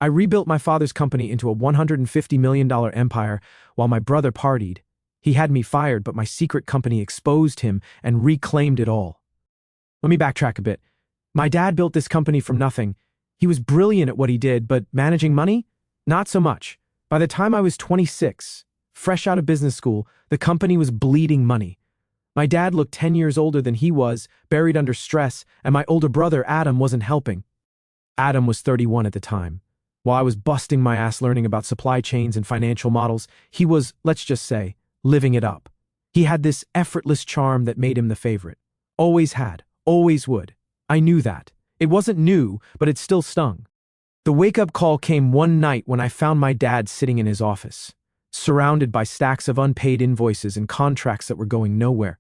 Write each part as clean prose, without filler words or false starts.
I rebuilt my father's company into a $150 million empire while my brother partied. He had me fired, but my secret company exposed him and reclaimed it all. Let me backtrack a bit. My dad built this company from nothing. He was brilliant at what he did, but managing money? Not so much. By the time I was 26, fresh out of business school, the company was bleeding money. My dad looked 10 years older than he was, buried under stress, and my older brother, Adam, wasn't helping. Adam was 31 at the time. While I was busting my ass learning about supply chains and financial models, he was, let's just say, living it up. He had this effortless charm that made him the favorite. Always had, always would. I knew that. It wasn't new, but it still stung. The wake-up call came one night when I found my dad sitting in his office, surrounded by stacks of unpaid invoices and contracts that were going nowhere.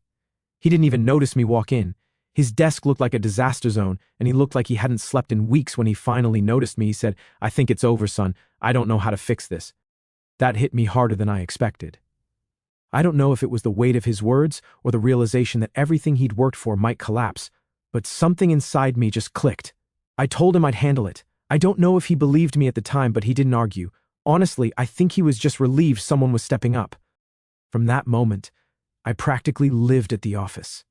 He didn't even notice me walk in. His desk looked like a disaster zone, and he looked like he hadn't slept in weeks. When he finally noticed me, he said, "I think it's over, son. I don't know how to fix this." That hit me harder than I expected. I don't know if it was the weight of his words or the realization that everything he'd worked for might collapse, but something inside me just clicked. I told him I'd handle it. I don't know if he believed me at the time, but he didn't argue. Honestly, I think he was just relieved someone was stepping up. From that moment, I practically lived at the office.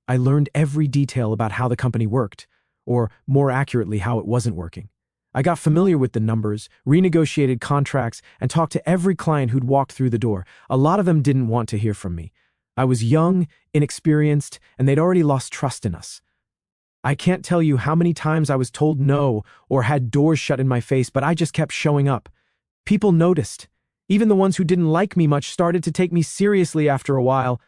I learned every detail about how the company worked, or more accurately, how it wasn't working. I got familiar with the numbers, renegotiated contracts, and talked to every client who'd walked through the door. A lot of them didn't want to hear from me. I was young, inexperienced, and they'd already lost trust in us. I can't tell you how many times I was told no or had doors shut in my face, but I just kept showing up. People noticed. Even the ones who didn't like me much started to take me seriously after a while.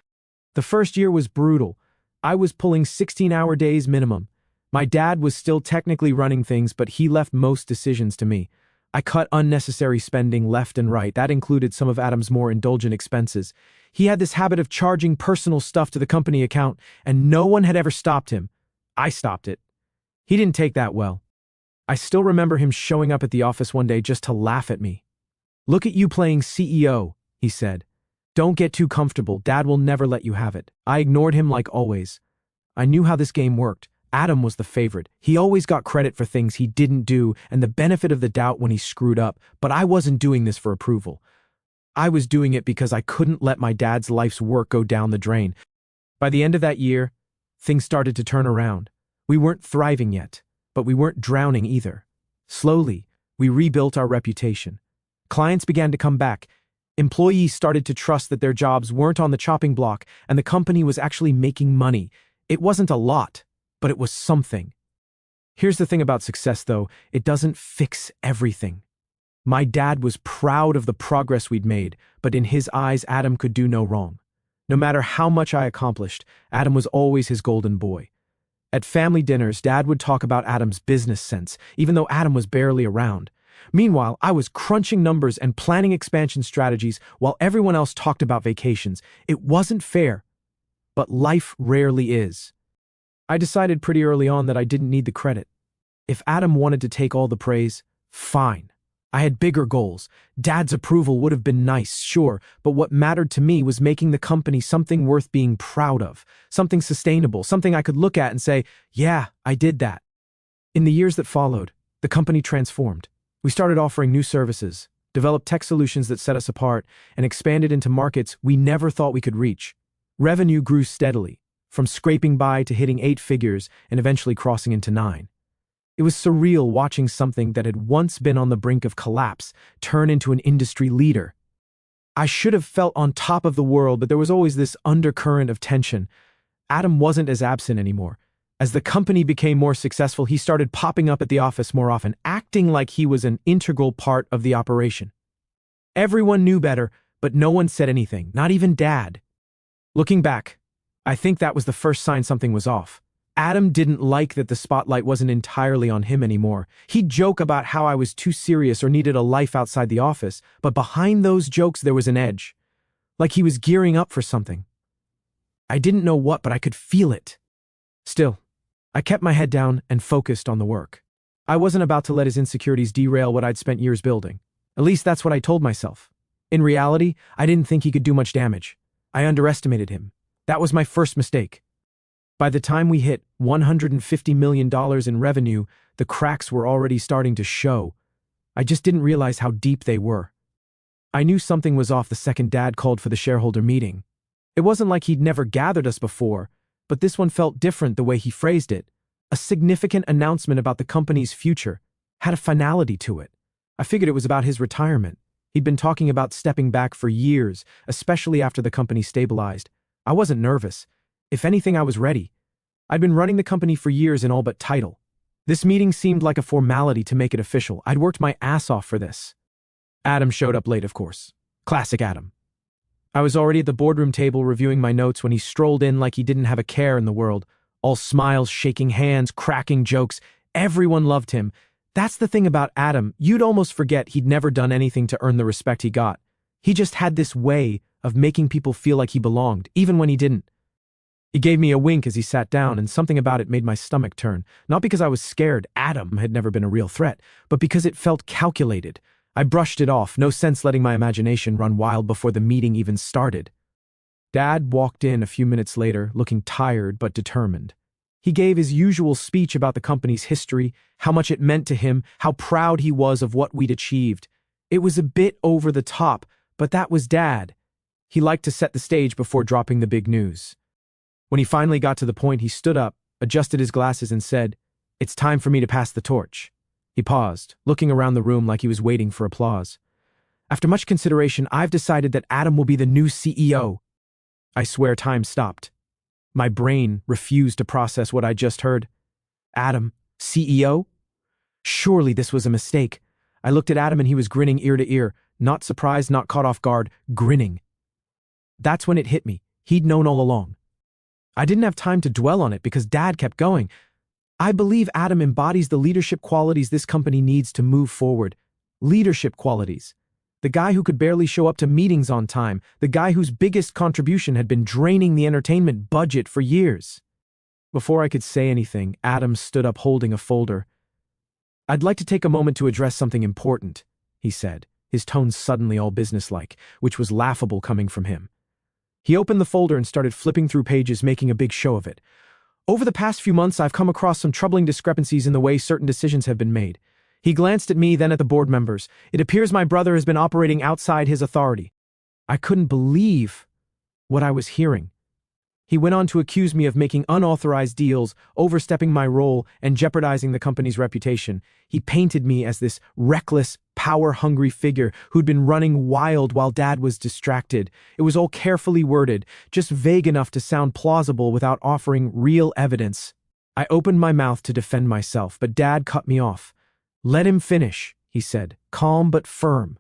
The first year was brutal. I was pulling 16-hour days minimum. My dad was still technically running things, but he left most decisions to me. I cut unnecessary spending left and right. That included some of Adam's more indulgent expenses. He had this habit of charging personal stuff to the company account, and no one had ever stopped him. I stopped it. He didn't take that well. I still remember him showing up at the office one day just to laugh at me. "Look at you playing CEO," he said. "Don't get too comfortable. Dad will never let you have it." I ignored him like always. I knew how this game worked. Adam was the favorite. He always got credit for things he didn't do and the benefit of the doubt when he screwed up, but I wasn't doing this for approval. I was doing it because I couldn't let my dad's life's work go down the drain. By the end of that year, things started to turn around. We weren't thriving yet, but we weren't drowning either. Slowly, we rebuilt our reputation. Clients began to come back. Employees started to trust that their jobs weren't on the chopping block and the company was actually making money. It wasn't a lot, but it was something. Here's the thing about success, though. It doesn't fix everything. My dad was proud of the progress we'd made, but in his eyes, Adam could do no wrong. No matter how much I accomplished, Adam was always his golden boy. At family dinners, Dad would talk about Adam's business sense, even though Adam was barely around. Meanwhile, I was crunching numbers and planning expansion strategies while everyone else talked about vacations. It wasn't fair, but life rarely is. I decided pretty early on that I didn't need the credit. If Adam wanted to take all the praise, fine. I had bigger goals. Dad's approval would have been nice, sure, but what mattered to me was making the company something worth being proud of, something sustainable, something I could look at and say, "Yeah, I did that." In the years that followed, the company transformed. We started offering new services, developed tech solutions that set us apart, and expanded into markets we never thought we could reach. Revenue grew steadily, from scraping by to hitting 8 figures and eventually crossing into 9. It was surreal watching something that had once been on the brink of collapse turn into an industry leader. I should have felt on top of the world, but there was always this undercurrent of tension. Adam wasn't as absent anymore. As the company became more successful, he started popping up at the office more often, acting like he was an integral part of the operation. Everyone knew better, but no one said anything, not even Dad. Looking back, I think that was the first sign something was off. Adam didn't like that the spotlight wasn't entirely on him anymore. He'd joke about how I was too serious or needed a life outside the office, but behind those jokes there was an edge. Like he was gearing up for something. I didn't know what, but I could feel it. Still, I kept my head down and focused on the work. I wasn't about to let his insecurities derail what I'd spent years building. At least that's what I told myself. In reality, I didn't think he could do much damage. I underestimated him. That was my first mistake. By the time we hit $150 million in revenue, the cracks were already starting to show. I just didn't realize how deep they were. I knew something was off the second Dad called for the shareholder meeting. It wasn't like he'd never gathered us before, but this one felt different the way he phrased it. A significant announcement about the company's future had a finality to it. I figured it was about his retirement. He'd been talking about stepping back for years, especially after the company stabilized. I wasn't nervous. If anything, I was ready. I'd been running the company for years in all but title. This meeting seemed like a formality to make it official. I'd worked my ass off for this. Adam showed up late, of course. Classic Adam. I was already at the boardroom table reviewing my notes when he strolled in like he didn't have a care in the world. All smiles, shaking hands, cracking jokes. Everyone loved him. That's the thing about Adam. You'd almost forget he'd never done anything to earn the respect he got. He just had this way of making people feel like he belonged, even when he didn't. He gave me a wink as he sat down, and something about it made my stomach turn. Not because I was scared, Adam had never been a real threat, but because it felt calculated. I brushed it off, no sense letting my imagination run wild before the meeting even started. Dad walked in a few minutes later, looking tired but determined. He gave his usual speech about the company's history, how much it meant to him, how proud he was of what we'd achieved. It was a bit over the top, but that was Dad. He liked to set the stage before dropping the big news. When he finally got to the point, he stood up, adjusted his glasses, and said, "It's time for me to pass the torch." He paused, looking around the room like he was waiting for applause. "After much consideration, I've decided that Adam will be the new CEO." I swear time stopped. My brain refused to process what I just heard. Adam, CEO? Surely this was a mistake. I looked at Adam and he was grinning ear to ear, not surprised, not caught off guard, grinning. That's when it hit me. He'd known all along. I didn't have time to dwell on it because Dad kept going. "I believe Adam embodies the leadership qualities this company needs to move forward." Leadership qualities. The guy who could barely show up to meetings on time, the guy whose biggest contribution had been draining the entertainment budget for years. Before I could say anything, Adam stood up holding a folder. "I'd like to take a moment to address something important," he said, his tone suddenly all businesslike, which was laughable coming from him. He opened the folder and started flipping through pages, making a big show of it. "Over the past few months, I've come across some troubling discrepancies in the way certain decisions have been made." He glanced at me, then at the board members. "It appears my brother has been operating outside his authority." I couldn't believe what I was hearing. He went on to accuse me of making unauthorized deals, overstepping my role, and jeopardizing the company's reputation. He painted me as this reckless, power-hungry figure who'd been running wild while Dad was distracted. It was all carefully worded, just vague enough to sound plausible without offering real evidence. I opened my mouth to defend myself, but Dad cut me off. "Let him finish," he said, calm but firm.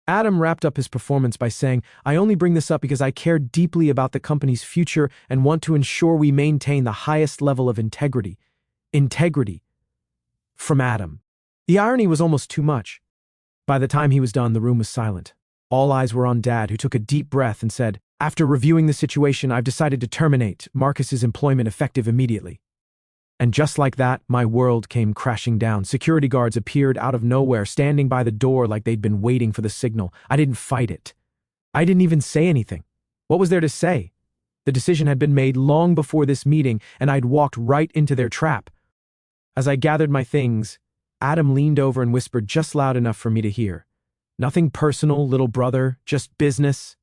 Adam wrapped up his performance by saying, "I only bring this up because I care deeply about the company's future and want to ensure we maintain the highest level of integrity." Integrity. From Adam. The irony was almost too much. By the time he was done, the room was silent. All eyes were on Dad, who took a deep breath and said, "After reviewing the situation, I've decided to terminate Marcus's employment effective immediately." And just like that, my world came crashing down. Security guards appeared out of nowhere, standing by the door like they'd been waiting for the signal. I didn't fight it. I didn't even say anything. What was there to say? The decision had been made long before this meeting, and I'd walked right into their trap. As I gathered my things, Adam leaned over and whispered just loud enough for me to hear. "Nothing personal, little brother, just business."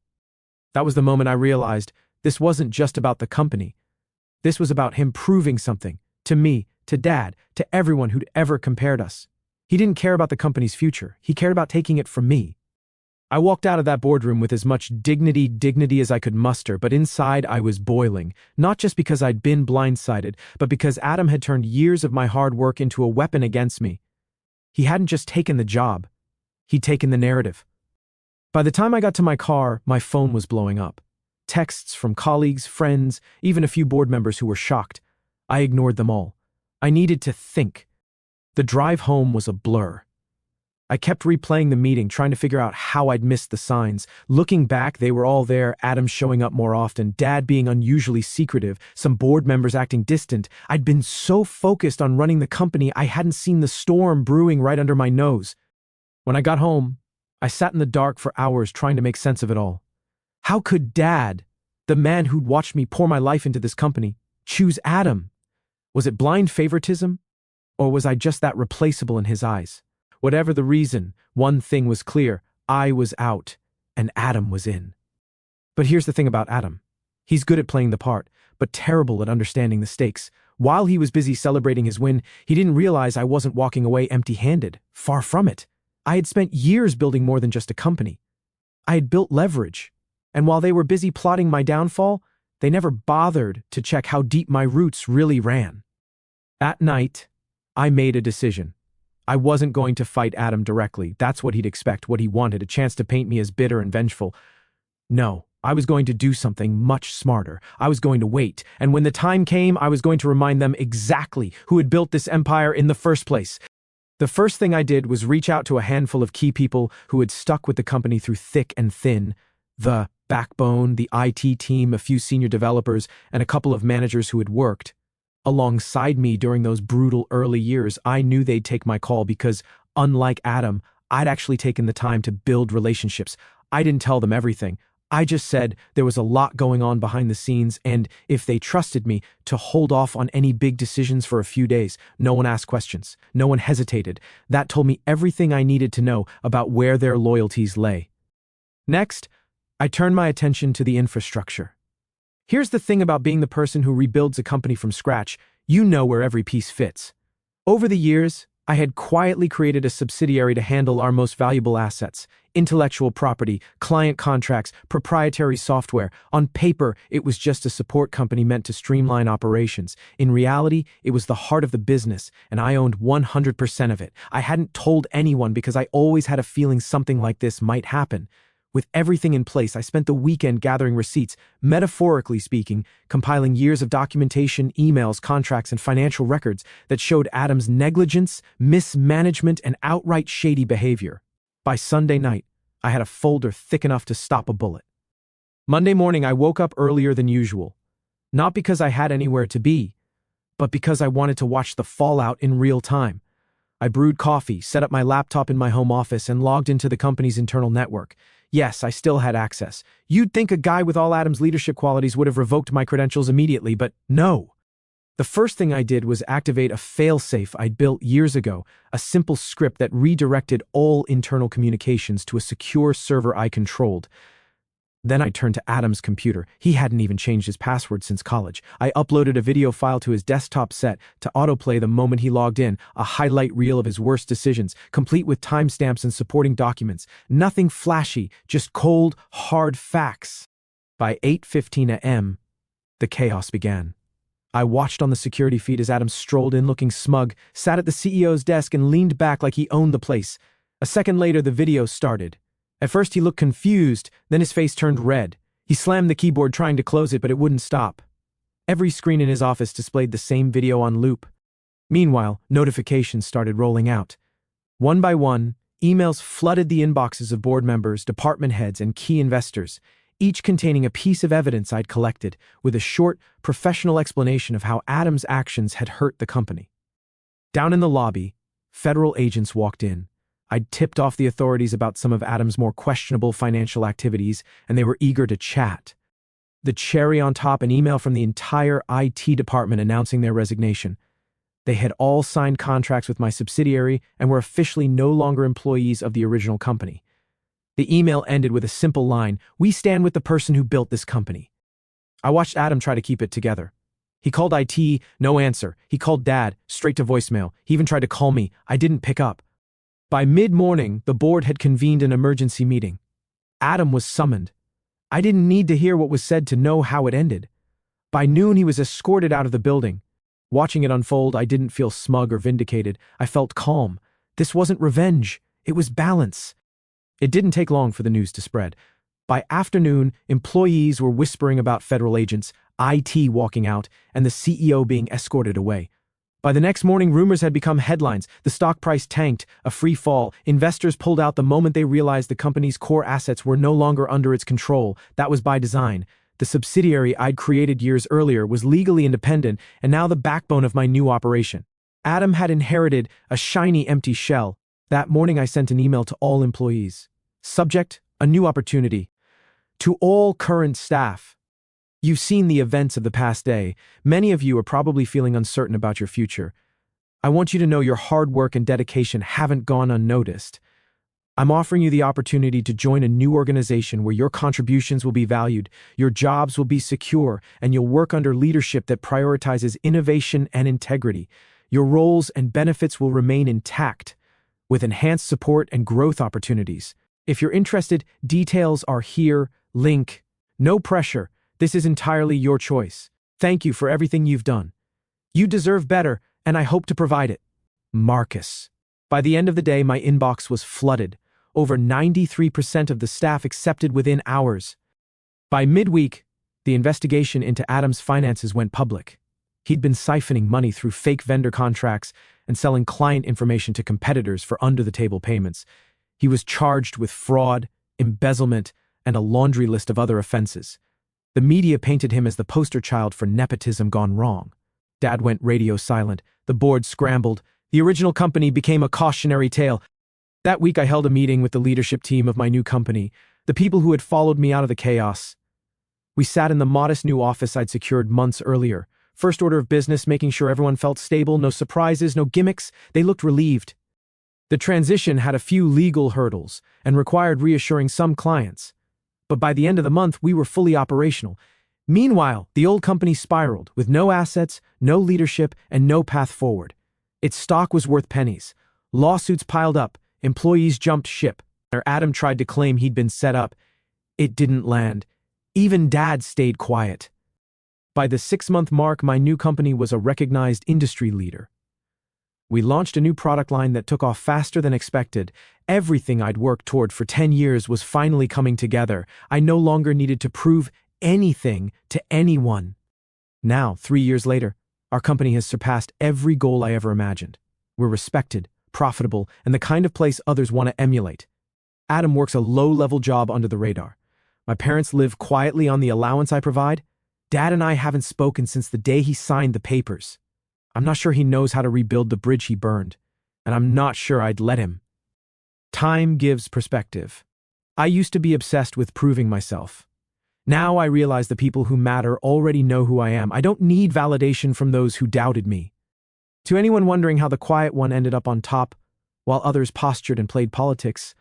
That was the moment I realized this wasn't just about the company. This was about him proving something. To me, to Dad, to everyone who'd ever compared us. He didn't care about the company's future. He cared about taking it from me. I walked out of that boardroom with as much dignity as I could muster, but inside I was boiling, not just because I'd been blindsided, but because Adam had turned years of my hard work into a weapon against me. He hadn't just taken the job. He'd taken the narrative. By the time I got to my car, my phone was blowing up. Texts from colleagues, friends, even a few board members who were shocked. I ignored them all. I needed to think. The drive home was a blur. I kept replaying the meeting, trying to figure out how I'd missed the signs. Looking back, they were all there, Adam showing up more often, Dad being unusually secretive, some board members acting distant. I'd been so focused on running the company, I hadn't seen the storm brewing right under my nose. When I got home, I sat in the dark for hours trying to make sense of it all. How could Dad, the man who'd watched me pour my life into this company, choose Adam? Was it blind favoritism? Or was I just that replaceable in his eyes? Whatever the reason, one thing was clear: I was out, and Adam was in. But here's the thing about Adam. He's good at playing the part, but terrible at understanding the stakes. While he was busy celebrating his win, he didn't realize I wasn't walking away empty-handed. Far from it. I had spent years building more than just a company. I had built leverage, and while they were busy plotting my downfall, they never bothered to check how deep my roots really ran. That night, I made a decision. I wasn't going to fight Adam directly. That's what he'd expect, what he wanted, a chance to paint me as bitter and vengeful. No, I was going to do something much smarter. I was going to wait, and when the time came, I was going to remind them exactly who had built this empire in the first place. The first thing I did was reach out to a handful of key people who had stuck with the company through thick and thin. The backbone, the IT team, a few senior developers, and a couple of managers who had worked alongside me during those brutal early years. I knew they'd take my call because, unlike Adam, I'd actually taken the time to build relationships. I didn't tell them everything. I just said there was a lot going on behind the scenes, and if they trusted me, to hold off on any big decisions for a few days. No one asked questions. No one hesitated. That told me everything I needed to know about where their loyalties lay. Next, I turned my attention to the infrastructure. Here's the thing about being the person who rebuilds a company from scratch: you know where every piece fits. Over the years, I had quietly created a subsidiary to handle our most valuable assets: intellectual property, client contracts, proprietary software. On paper, it was just a support company meant to streamline operations. In reality, it was the heart of the business, and I owned 100% of it. I hadn't told anyone because I always had a feeling something like this might happen. With everything in place, I spent the weekend gathering receipts, metaphorically speaking, compiling years of documentation, emails, contracts, and financial records that showed Adam's negligence, mismanagement, and outright shady behavior. By Sunday night, I had a folder thick enough to stop a bullet. Monday morning, I woke up earlier than usual. Not because I had anywhere to be, but because I wanted to watch the fallout in real time. I brewed coffee, set up my laptop in my home office, and logged into the company's internal network. Yes, I still had access. You'd think a guy with all Adam's leadership qualities would have revoked my credentials immediately, but no. The first thing I did was activate a failsafe I'd built years ago, a simple script that redirected all internal communications to a secure server I controlled. Then I turned to Adam's computer. He hadn't even changed his password since college. I uploaded a video file to his desktop set to autoplay the moment he logged in, a highlight reel of his worst decisions, complete with timestamps and supporting documents. Nothing flashy, just cold, hard facts. By 8:15 a.m., the chaos began. I watched on the security feed as Adam strolled in looking smug, sat at the CEO's desk and leaned back like he owned the place. A second later, the video started. At first he looked confused, then his face turned red. He slammed the keyboard trying to close it, but it wouldn't stop. Every screen in his office displayed the same video on loop. Meanwhile, notifications started rolling out. One by one, emails flooded the inboxes of board members, department heads, and key investors, each containing a piece of evidence I'd collected, with a short, professional explanation of how Adam's actions had hurt the company. Down in the lobby, federal agents walked in. I'd tipped off the authorities about some of Adam's more questionable financial activities, and they were eager to chat. The cherry on top, an email from the entire IT department announcing their resignation. They had all signed contracts with my subsidiary and were officially no longer employees of the original company. The email ended with a simple line: "We stand with the person who built this company." I watched Adam try to keep it together. He called IT, no answer. He called Dad, straight to voicemail. He even tried to call me. I didn't pick up. By mid-morning, the board had convened an emergency meeting. Adam was summoned. I didn't need to hear what was said to know how it ended. By noon, he was escorted out of the building. Watching it unfold, I didn't feel smug or vindicated. I felt calm. This wasn't revenge. It was balance. It didn't take long for the news to spread. By afternoon, employees were whispering about federal agents, IT walking out, and the CEO being escorted away. By the next morning, rumors had become headlines. The stock price tanked, a free fall. Investors pulled out the moment they realized the company's core assets were no longer under its control. That was by design. The subsidiary I'd created years earlier was legally independent and now the backbone of my new operation. Adam had inherited a shiny, empty shell. That morning, I sent an email to all employees. Subject: a new opportunity. To all current staff. You've seen the events of the past day. Many of you are probably feeling uncertain about your future. I want you to know your hard work and dedication haven't gone unnoticed. I'm offering you the opportunity to join a new organization where your contributions will be valued, your jobs will be secure, and you'll work under leadership that prioritizes innovation and integrity. Your roles and benefits will remain intact, with enhanced support and growth opportunities. If you're interested, details are here. Link. No pressure. This is entirely your choice. Thank you for everything you've done. You deserve better, and I hope to provide it. Marcus. By the end of the day, my inbox was flooded. Over 93% of the staff accepted within hours. By midweek, the investigation into Adam's finances went public. He'd been siphoning money through fake vendor contracts and selling client information to competitors for under-the-table payments. He was charged with fraud, embezzlement, and a laundry list of other offenses. The media painted him as the poster child for nepotism gone wrong. Dad went radio silent. The board scrambled. The original company became a cautionary tale. That week I held a meeting with the leadership team of my new company, the people who had followed me out of the chaos. We sat in the modest new office I'd secured months earlier. First order of business, making sure everyone felt stable, no surprises, no gimmicks. They looked relieved. The transition had a few legal hurdles and required reassuring some clients. But by the end of the month, we were fully operational. Meanwhile, the old company spiraled, with no assets, no leadership, and no path forward. Its stock was worth pennies. Lawsuits piled up. Employees jumped ship. Adam tried to claim he'd been set up. It didn't land. Even Dad stayed quiet. By the 6-month mark, my new company was a recognized industry leader. We launched a new product line that took off faster than expected. Everything I'd worked toward for 10 years was finally coming together. I no longer needed to prove anything to anyone. Now, 3 years later, our company has surpassed every goal I ever imagined. We're respected, profitable, and the kind of place others want to emulate. Adam works a low-level job under the radar. My parents live quietly on the allowance I provide. Dad and I haven't spoken since the day he signed the papers. I'm not sure he knows how to rebuild the bridge he burned, and I'm not sure I'd let him. Time gives perspective. I used to be obsessed with proving myself. Now I realize the people who matter already know who I am. I don't need validation from those who doubted me. To anyone wondering how the quiet one ended up on top, while others postured and played politics,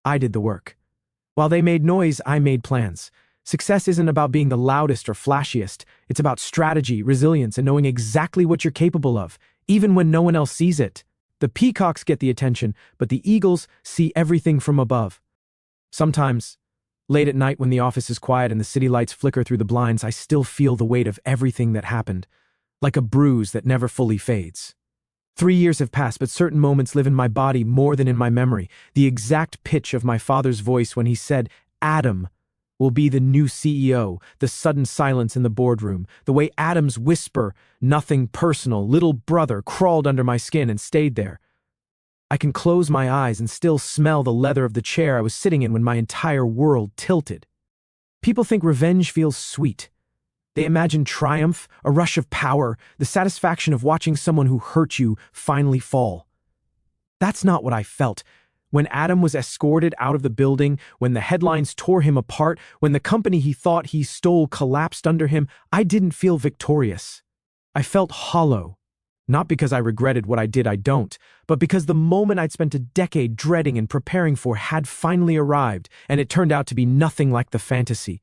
I did the work. While they made noise, I made plans. Success isn't about being the loudest or flashiest. It's about strategy, resilience, and knowing exactly what you're capable of, even when no one else sees it. The peacocks get the attention, but the eagles see everything from above. Sometimes, late at night when the office is quiet and the city lights flicker through the blinds, I still feel the weight of everything that happened, like a bruise that never fully fades. 3 years have passed, but certain moments live in my body more than in my memory. The exact pitch of my father's voice when he said, "Adam will be the new CEO," the sudden silence in the boardroom, the way Adam's whisper, "Nothing personal, little brother," crawled under my skin and stayed there. I can close my eyes and still smell the leather of the chair I was sitting in when my entire world tilted. People think revenge feels sweet. They imagine triumph, a rush of power, the satisfaction of watching someone who hurt you finally fall. That's not what I felt. When Adam was escorted out of the building, when the headlines tore him apart, when the company he thought he stole collapsed under him, I didn't feel victorious. I felt hollow. Not because I regretted what I did, I don't, but because the moment I'd spent a decade dreading and preparing for had finally arrived, and it turned out to be nothing like the fantasy.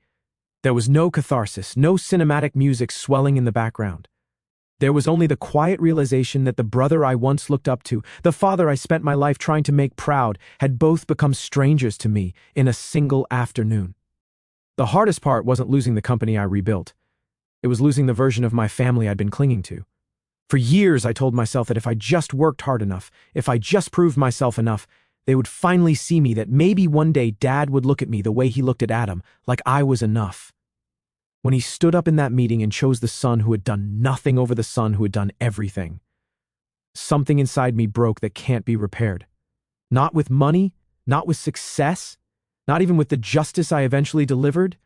There was no catharsis, no cinematic music swelling in the background. There was only the quiet realization that the brother I once looked up to, the father I spent my life trying to make proud, had both become strangers to me in a single afternoon. The hardest part wasn't losing the company I rebuilt. It was losing the version of my family I'd been clinging to. For years, I told myself that if I just worked hard enough, if I just proved myself enough, they would finally see me, that maybe one day Dad would look at me the way he looked at Adam, like I was enough. When he stood up in that meeting and chose the son who had done nothing over the son who had done everything, something inside me broke that can't be repaired. Not with money, not with success, not even with the justice I eventually delivered.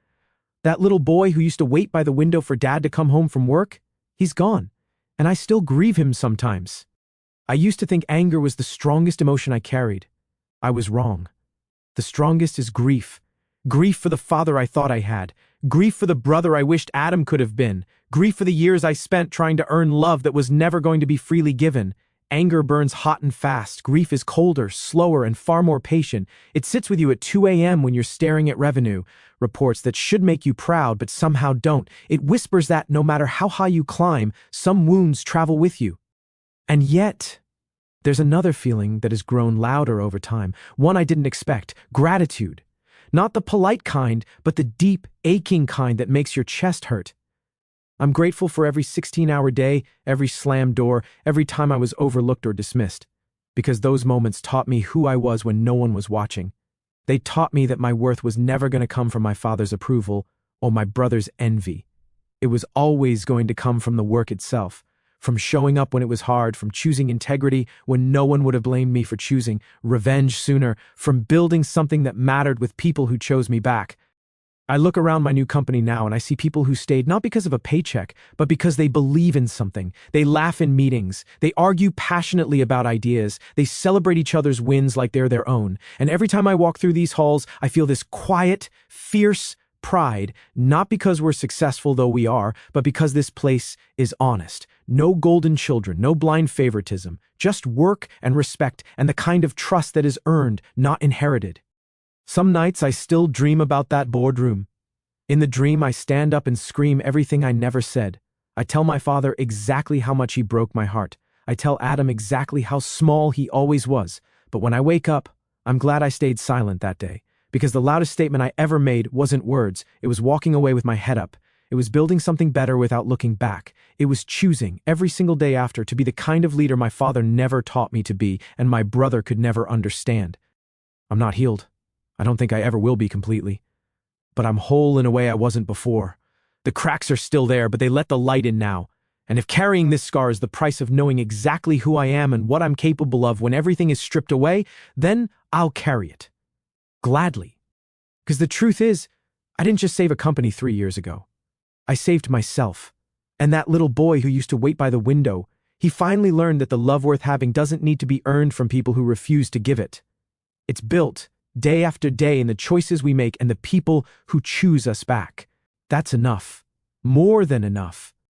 That little boy who used to wait by the window for Dad to come home from work, he's gone, and I still grieve him sometimes. I used to think anger was the strongest emotion I carried. I was wrong. The strongest is grief. Grief for the father I thought I had. Grief for the brother I wished Adam could have been. Grief for the years I spent trying to earn love that was never going to be freely given. Anger burns hot and fast. Grief is colder, slower, and far more patient. It sits with you at 2 a.m. when you're staring at revenue reports that should make you proud but somehow don't. It whispers that no matter how high you climb, some wounds travel with you. And yet, there's another feeling that has grown louder over time, one I didn't expect: gratitude. Not the polite kind, but the deep, aching kind that makes your chest hurt. I'm grateful for every 16-hour day, every slammed door, every time I was overlooked or dismissed, because those moments taught me who I was when no one was watching. They taught me that my worth was never going to come from my father's approval or my brother's envy. It was always going to come from the work itself, from showing up when it was hard, from choosing integrity when no one would have blamed me for choosing revenge sooner, from building something that mattered with people who chose me back. I look around my new company now and I see people who stayed not because of a paycheck, but because they believe in something. They laugh in meetings. They argue passionately about ideas. They celebrate each other's wins like they're their own. And every time I walk through these halls, I feel this quiet, fierce pride, not because we're successful, though we are, but because this place is honest. No golden children, no blind favoritism, just work and respect and the kind of trust that is earned, not inherited. Some nights I still dream about that boardroom. In the dream, I stand up and scream everything I never said. I tell my father exactly how much he broke my heart. I tell Adam exactly how small he always was. But when I wake up, I'm glad I stayed silent that day, because the loudest statement I ever made wasn't words. It was walking away with my head up. It was building something better without looking back. It was choosing every single day after to be the kind of leader my father never taught me to be and my brother could never understand. I'm not healed. I don't think I ever will be completely. But I'm whole in a way I wasn't before. The cracks are still there, but they let the light in now. And if carrying this scar is the price of knowing exactly who I am and what I'm capable of when everything is stripped away, then I'll carry it. Gladly. Because the truth is, I didn't just save a company 3 years ago. I saved myself. And that little boy who used to wait by the window, he finally learned that the love worth having doesn't need to be earned from people who refuse to give it. It's built day after day in the choices we make and the people who choose us back. That's enough. More than enough.